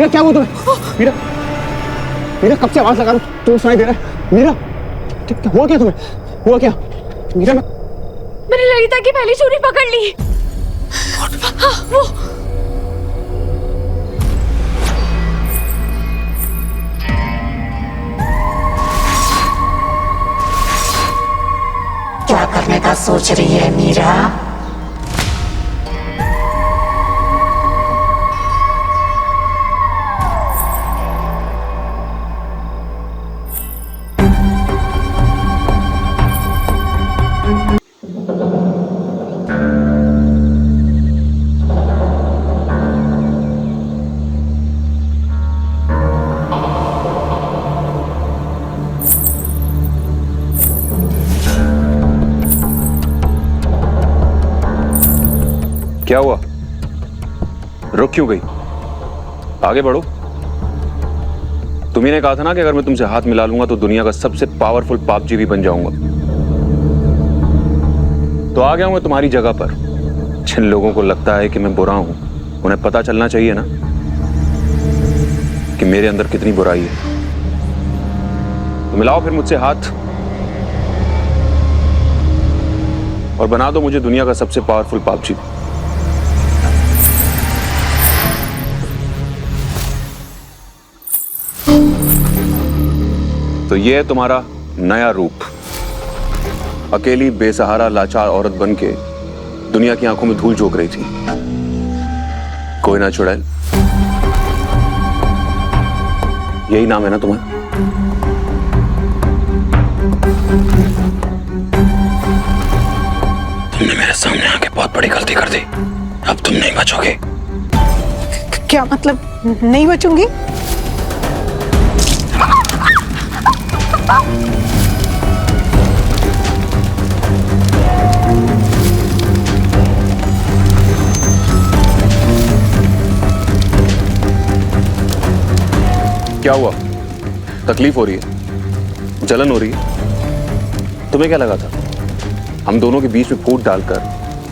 मीरा क्या हुआ तुम्हें? मीरा, मीरा कब से आवाज लगा रहा हूं, तुम्हें सुनाई दे रहा है? मीरा हुआ क्या तुम्हें? हुआ क्या? मीरा मैंने ललिता की पहली चोरी पकड़ ली। हाँ, वो क्या करने का सोच रही है मीरा? क्या हुआ? रुक क्यों गई? आगे बढ़ो। तुम्ही ने कहा था ना कि अगर मैं तुमसे हाथ मिला लूंगा तो दुनिया का सबसे पावरफुल पापजीवी बन जाऊंगा। तो आ गया हूं मैं तुम्हारी जगह पर। जिन लोगों को लगता है कि मैं बुरा हूं, उन्हें पता चलना चाहिए ना कि मेरे अंदर कितनी बुराई है। तो मिलाओ फिर मुझसे हाथ और बना दो मुझे दुनिया का सबसे पावरफुल पापजीवी। तो ये है तुम्हारा नया रूप। अकेली बेसहारा लाचार औरत बनके दुनिया की आंखों में धूल झोंक रही थी। कोई ना चुड़ैल, यही नाम है ना तुम्हारा? तुमने मेरे सामने आके बहुत बड़ी गलती कर दी। अब तुम नहीं बचोगे। क्या मतलब नहीं बचूंगी? क्या हुआ? तकलीफ हो रही है? जलन हो रही है? तुम्हें क्या लगा था हम दोनों के बीच में फूट डालकर,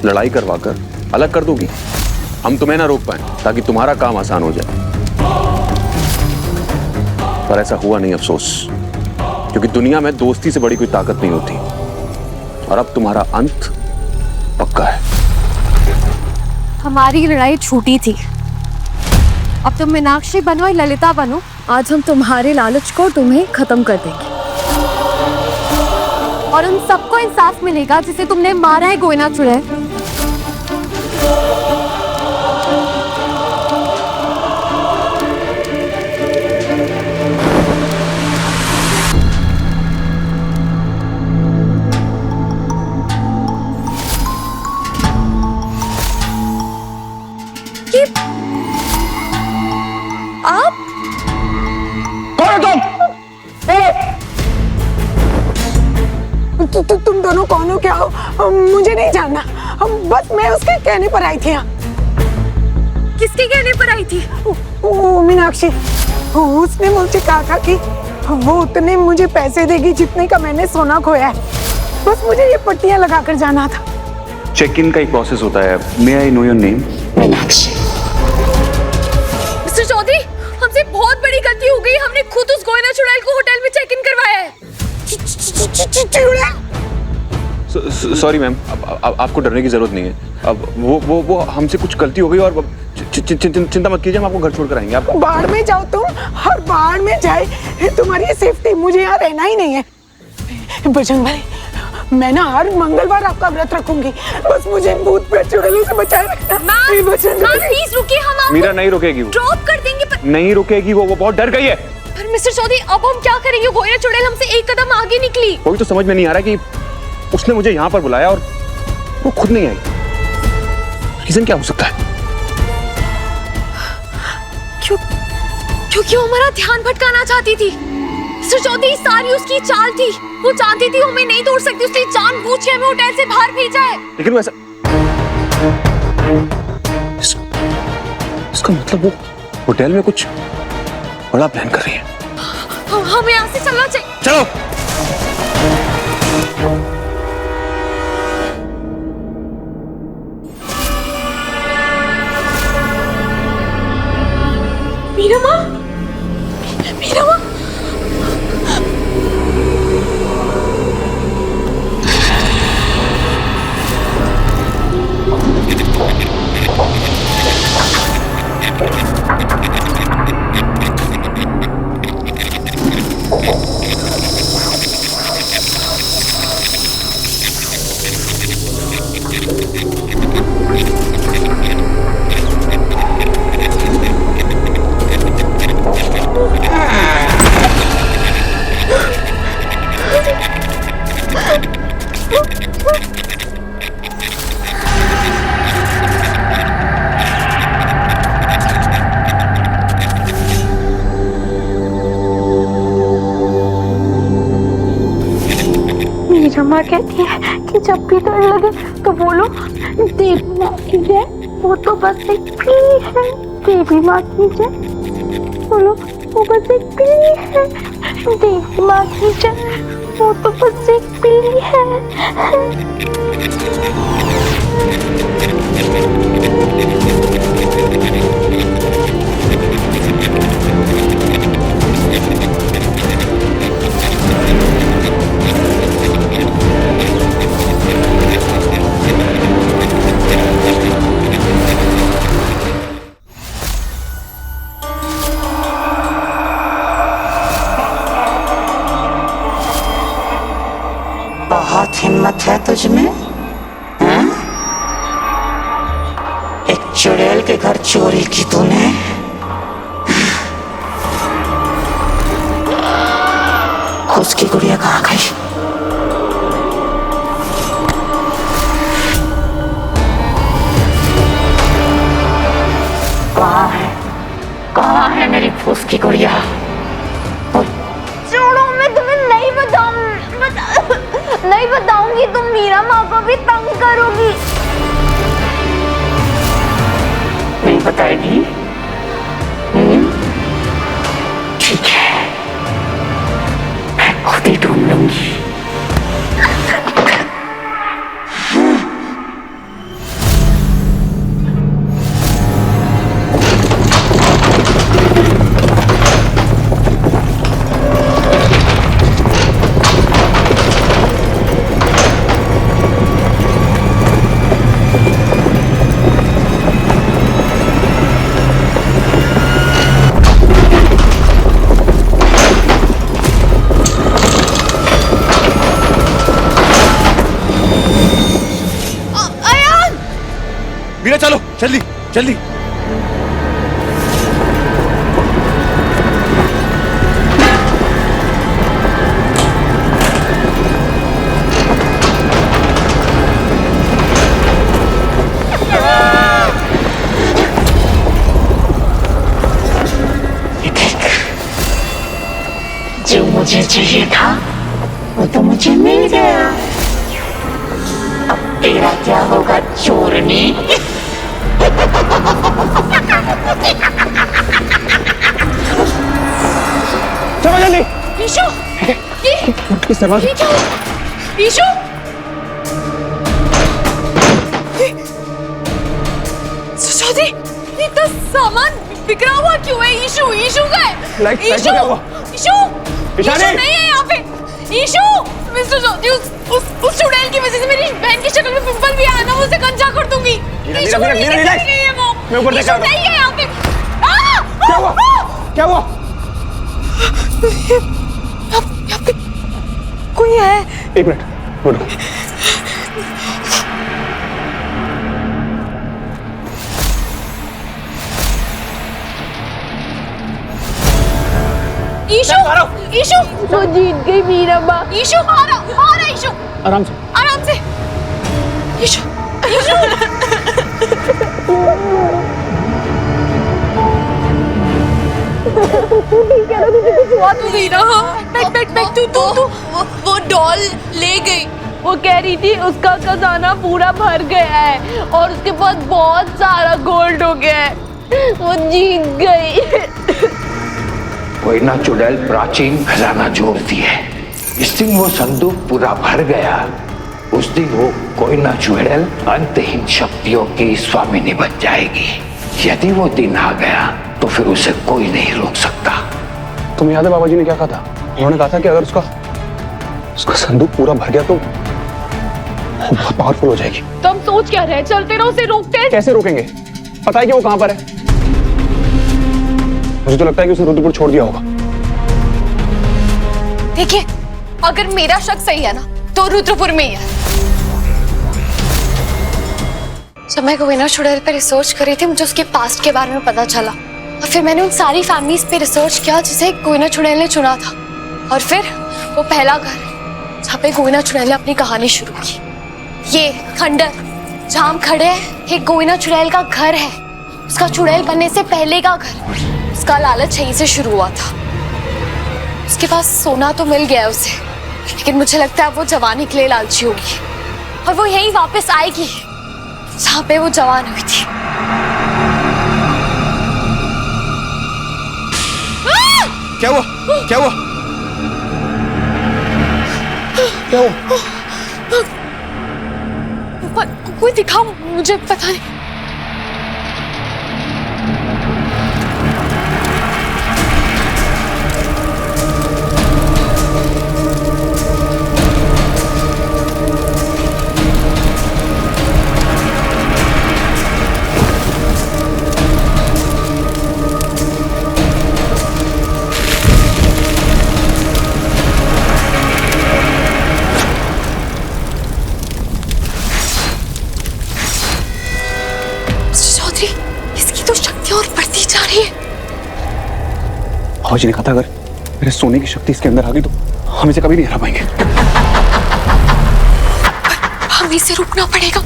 लड़ाई करवाकर अलग कर दोगी? हम तुम्हें ना रोक पाए ताकि तुम्हारा काम आसान हो जाए। पर ऐसा हुआ नहीं, अफसोस, क्योंकि दुनिया में दोस्ती से बड़ी कोई ताकत नहीं होती। और अब तुम्हारा अंत पक्का है। हमारी लड़ाई छूटी थी। अब तुम मीनाक्षी बनो या ललिता बनो, आज हम तुम्हारे लालच को तुम्हें खत्म कर देंगे। और उन सबको इंसाफ मिलेगा जिसे तुमने मारा है गोइना चुड़ैल। आप तुम दोनों कौन हो, क्या हो? मुझे नहीं जानना। बस मैं उसके कहने पर आई थी। किसके कहने पर आई थी? वो मीनाक्षी, उसने मुझे कहा था कि वो उतने मुझे पैसे देगी जितने का मैंने सोना खोया है। बस मुझे ये पट्टियां लगाकर जाना था। चेक इन का एक प्रोसेस होता है। May I know your name? Meenakshi. Mister Chaudhary, हमसे बहुत बड़ी गलती हो गई। हमने खुद उस गोइना चुड़ैल को होटल में चेक इन करवाया है। सॉरी मैम, आपको डरने की जरूरत नहीं है। अब वो हमसे कुछ गलती हो गई और चिंता मत कीजिए, हम आपको घर छोड़कर आएंगे। आप बाढ़ में जाओ तुम, हर बाढ़ में जाए तुम्हारी सेफ्टी। मुझे यहाँ रहना ही नहीं है। बजरंग भाई, मैं ना हर मंगलवार आपका व्रत रखूंगी। बस मुझे भूत प्रेत चुड़ैलों से बचाए रखना। प्लीज रुकिए, हम आपको मीरा नहीं रुकेगी, वो ड्रॉप कर देंगे। पर नहीं रुकेगी, वो बहुत डर गई है। पर मिस्टर चौधरी, अब हम क्या करेंगे? गोइना चुड़ैल हमसे एक कदम आगे निकली। कोई तो समझ में नहीं आ रहा कि उसने मुझे यहाँ पर बुलाया और वो खुद नहीं आई। रीजन क्या हो सकता है? क्योंकि वो हमारा ध्यान भटकाना चाहती थी। मिस्टर चौधरी, सारी उसकी चाल थी। वो चाहती थी हमें नहीं तोड़ सकती, उसने जानबूझ के हमें होटल से बाहर भेजा है। लेकिन वैसा इसका मतलब वो होटल में कुछ बड़ा प्लान कर रही है। हमें यहाँ से चलना चाहिए। चलो। मीरा माँ, मीरा माँ। मीरा माँ कहती है कि जब भी डर लगे तो बोलो देवी माँ की जय, वो तो बस एक पीली है। देवी माँ की जय बोलो, वो बस एक पीली है। देवी माँ की जय, वो तो बस एक पीली है। बहुत हिम्मत है तुझ में, हाँ? एक चुड़ैल के घर चोरी की तूने। उसकी गुड़िया कहाँ गई? कहाँ है मेरी फूस की गुड़िया? छोड़ो, मैं तुम्हें नहीं बताऊंगी। तुम मीरा माँ को भी तंग करोगी। नहीं बताएगी? ठीक है, मैं खुद ही ढूंढ लूंगी। मीरा चलो, जल्दी जल्दी। जो मुझे चाहिए था वो तो मुझे मिल गया। अब तेरा क्या होगा चोरनी? चलो जल्दी। ईशु, किस तरह? ये क्या हुआ? ईशु, चौधरी, इतना सामान बिखरा हुआ क्यों है? ईशु, ईशु का है। लाइट ईशु, क्या हुआ? ईशु, ईशानी! ईशु नहीं है यहाँ पे। ईशु, मिस्टर चौधरी, उस चुड़ैल की वजह से मेरी बहन की शक्ल में पिंपल भी आया ना, वो उसे कंचा कर दूंगी। ईशु रिलैक्स। नहीं है वो। मैं ऊपर देखा ईशु नहीं है यहाँ पे। क्या हुआ? क्या हुआ? यहाँ पे कोई है। एक मिनट रुको। ईशु, ईशु, वो जीत गई मीरा माँ। ईशु मारा ईशु, आराम से। आराम से। ईशु, ईशु। तू वो डॉल ले गई। वो कह रही थी उसका खजाना पूरा भर गया है और उसके पास बहुत सारा गोल्ड हो गया है। वो जीत गई। कोई ना चुड़ैल प्राचीन खजाना जोड़ती है। इस दिन वो संदूक पूरा भर गया, उस दिन वो कोई ना चुड़ैल अंतहीन शक्तियों की स्वामिनी बन जाएगी। यदि वो दिन आ गया तो फिर उसे कोई नहीं रोक सकता। तुम्हें याद है बाबा जी ने क्या कहा था? उन्होंने कहा था कि अगर उसका संदूक पूरा भर गया तो वो बहुत पावरफुल हो जाएगी। तो हम सोच क्या रहे? चलते रहो, उसे रोकते हैं। कैसे रोकेंगे? पता है कि वो कहां पर है? मुझे तो लगता है कि उसने रुद्रपुर छोड़ दिया होगा। देखिए, अगर मेरा शक सही है ना तो रुद्रपुर में ही है। जब मैं गोविना चुड़ैल पे रिसर्च कर रही थी, मुझे उसके पास्ट के बारे में पता चला और फिर मैंने उन सारी फैमिलीज पे रिसर्च किया जिसे गोविना चुड़ैल ने चुना था। और फिर वो पहला घर जहाँ पे गोविना चुड़ैल ने अपनी कहानी शुरू की, ये खंडर जहाँ हम खड़े हैं, ये गोविना चुड़ैल का घर है। उसका चुड़ैल बनने से पहले का घर। उसका लालच यहीं से शुरू हुआ था। उसके पास सोना तो मिल गया है उसे, लेकिन मुझे लगता है वो जवानी के लिए लालची होगी और वो यहीं वापस आएगी जहाँ पे वो जवान हुई थी। क्या हुआ? क्या हुआ? क्या हुआ? कोई दिखा, मुझे पता नहीं। बाबा जी ने कहा था अगर मेरे सोने की शक्ति इसके अंदर आ गई तो हम इसे कभी नहीं हरा पाएंगे। हमें इसे रुकना पड़ेगा।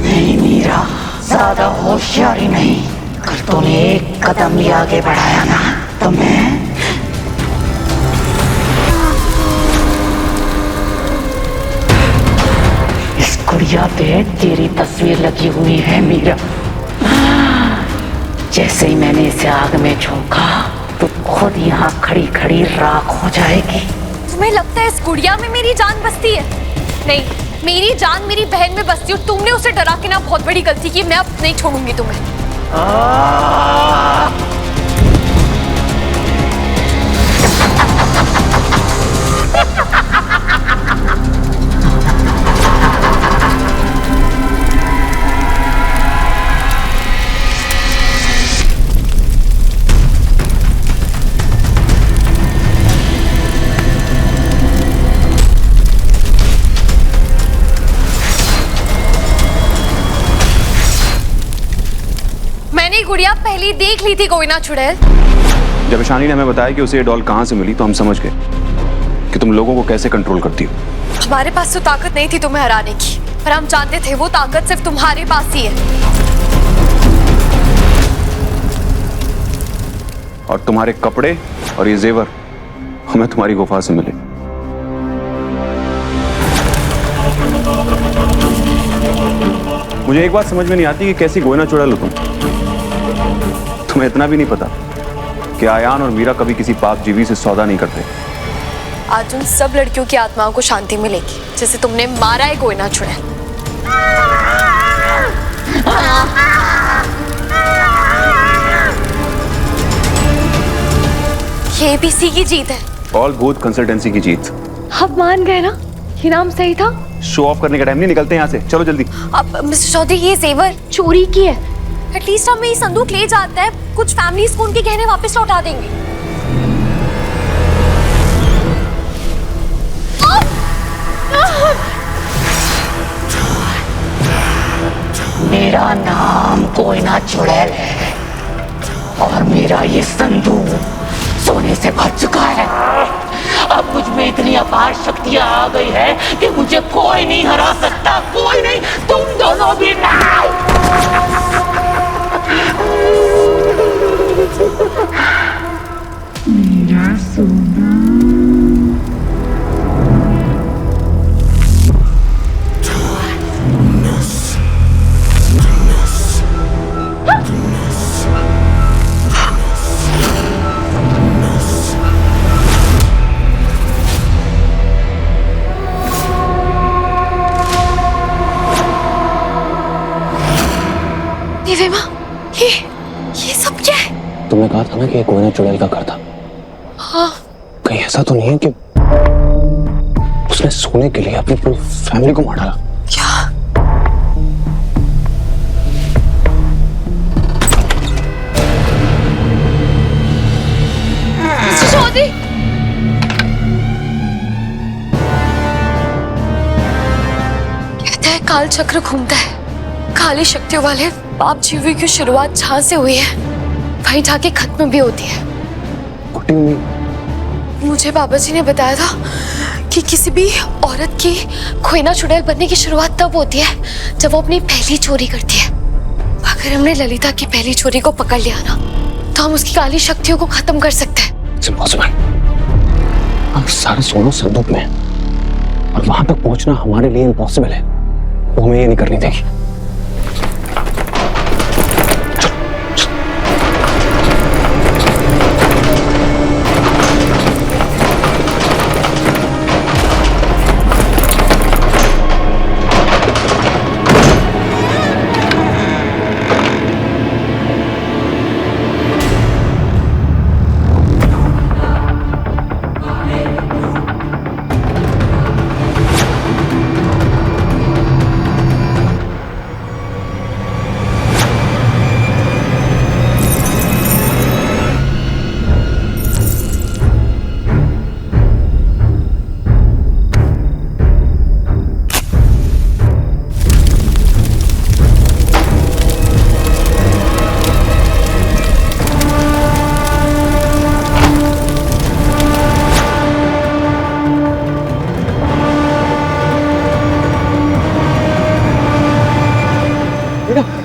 नहीं मीरा, ज्यादा होशियारी नहीं। अगर तूने एक कदम भी आगे बढ़ाया ना तो मैं गुड़िया पे तेरी तस्वीर लगी हुई है मीरा। जैसे ही मैंने इसे आग में झोंका तो खुद यहाँ खड़ी खड़ी राख हो जाएगी। तुम्हें लगता है इस गुड़िया में मेरी जान बसती है? नहीं, मेरी जान मेरी बहन में बसती है और तुमने उसे डरा के ना बहुत बड़ी गलती की। मैं अब नहीं छोड़ूंगी तुम्हें। मैंने गुड़िया पहले देख ली थी गोविना चुड़ैल। जब ईशानी ने हमें बताया कि उसे ये डॉल कहां से मिली तो हम समझ गए कि तुम लोगों को कैसे कंट्रोल करती हो। हमारे पास तो ताकत नहीं थी तुम्हें हराने की, पर हम जानते थे वो ताकत सिर्फ तुम्हारे पास ही है। और तुम्हारे कपड़े और ये जेवर हमें तुम्हारी गुफा से मिले। मुझे एक बात समझ में नहीं आती कि कैसी गोविना चुड़ैल हो तुम्हें इतना भी नहीं पता कि आयान और मीरा कभी किसी पाक जीवी से सौदा नहीं करते। आज उन सब लड़कियों की आत्माओं को शांति मिलेगी जिसे तुमने मारा है गोविना चुड़ैल। ये एबीसी की जीत है। ऑल भूत कंसल्टेंसी की जीत। अब मान गए ना, ये नाम सही था। शो ऑफ करने का टाइम नहीं, निकलते हैं यहाँ से, चलो जल्दी। अब मिस्टर चौधरी, ये जेवर चोरी की है। एटलीस्ट हम ये संदूक ले जाते हैं, कुछ फैमिलीज को उनके गहने वापस लौटा देंगे। मेरा नाम गोविना चुड़ैल है और मेरा ये संदूक सोने से भर चुका है। अब मुझ में इतनी अपार शक्तियां आ गई है कि मुझे कोई नहीं हरा सकता, कोई नहीं, तुम दोनों भी नहीं। मेरा सोना तुमने कहा था ना कि ये कोयना चुड़ैल का घर था। हाँ। कहीं ऐसा तो नहीं है कि उसने सोने के लिए अपनी पूरी फैमिली को मार डाला? क्या? चौधरी, कहते हैं काल चक्र घूमता है। काली शक्तियों वाले पाप जीवी की शुरुआत जहां से हुई है वहीं जाके खत्म भी होती है। What do you mean? मुझे बाबा जी ने बताया था कि किसी भी औरत की कोयना चुड़ैल बनने की शुरुआत तब होती है जब वो अपनी पहली चोरी करती है। अगर हमने ललिता की पहली चोरी को पकड़ लिया ना तो हम उसकी काली शक्तियों को खत्म कर सकते हैं। It's impossible. हम सारे सोनू संदूक में हैं और वहां तक पहुंचना हमारे लिए इम्पॉसिबल है। वो हमें ये नहीं करनी देगी।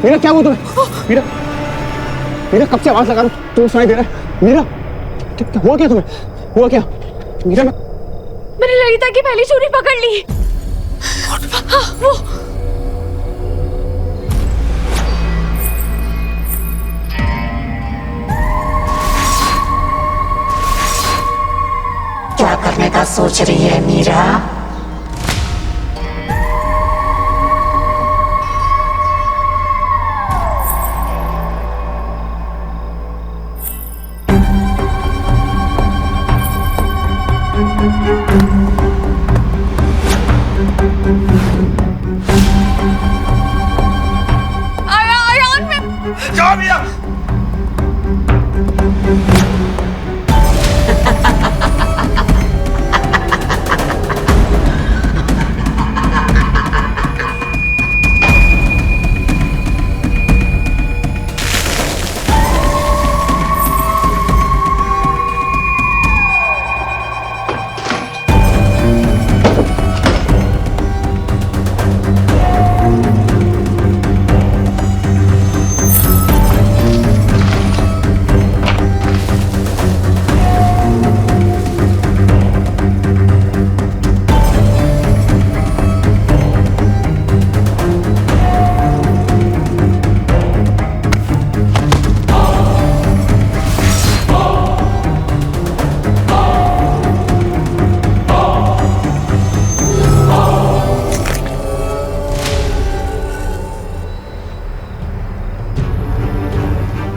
मीरा, क्या हुआ तुम्हें? मीरा, मीरा कब से आवाज लगा रहा हूं, तुम्हें सुनाई दे रहा है? मीरा, हुआ क्या तुम्हें? हुआ क्या? मीरा, मैंने ललिता की पहली चोरी पकड़ ली। हाँ, वो क्या करने का सोच रही है मीरा? जाओ भैया।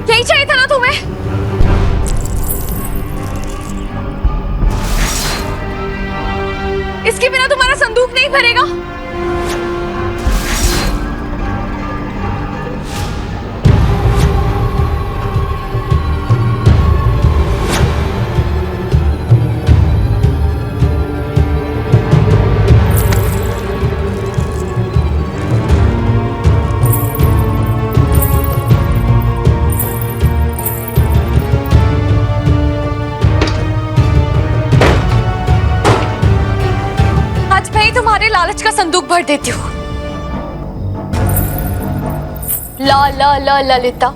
यही चाहिए था ना तुम्हें? इसके बिना तुम्हारा संदूक नहीं भरेगा। तुम्हारे लालच का संदूक भर देती हूँ। ला ला ला ललिता,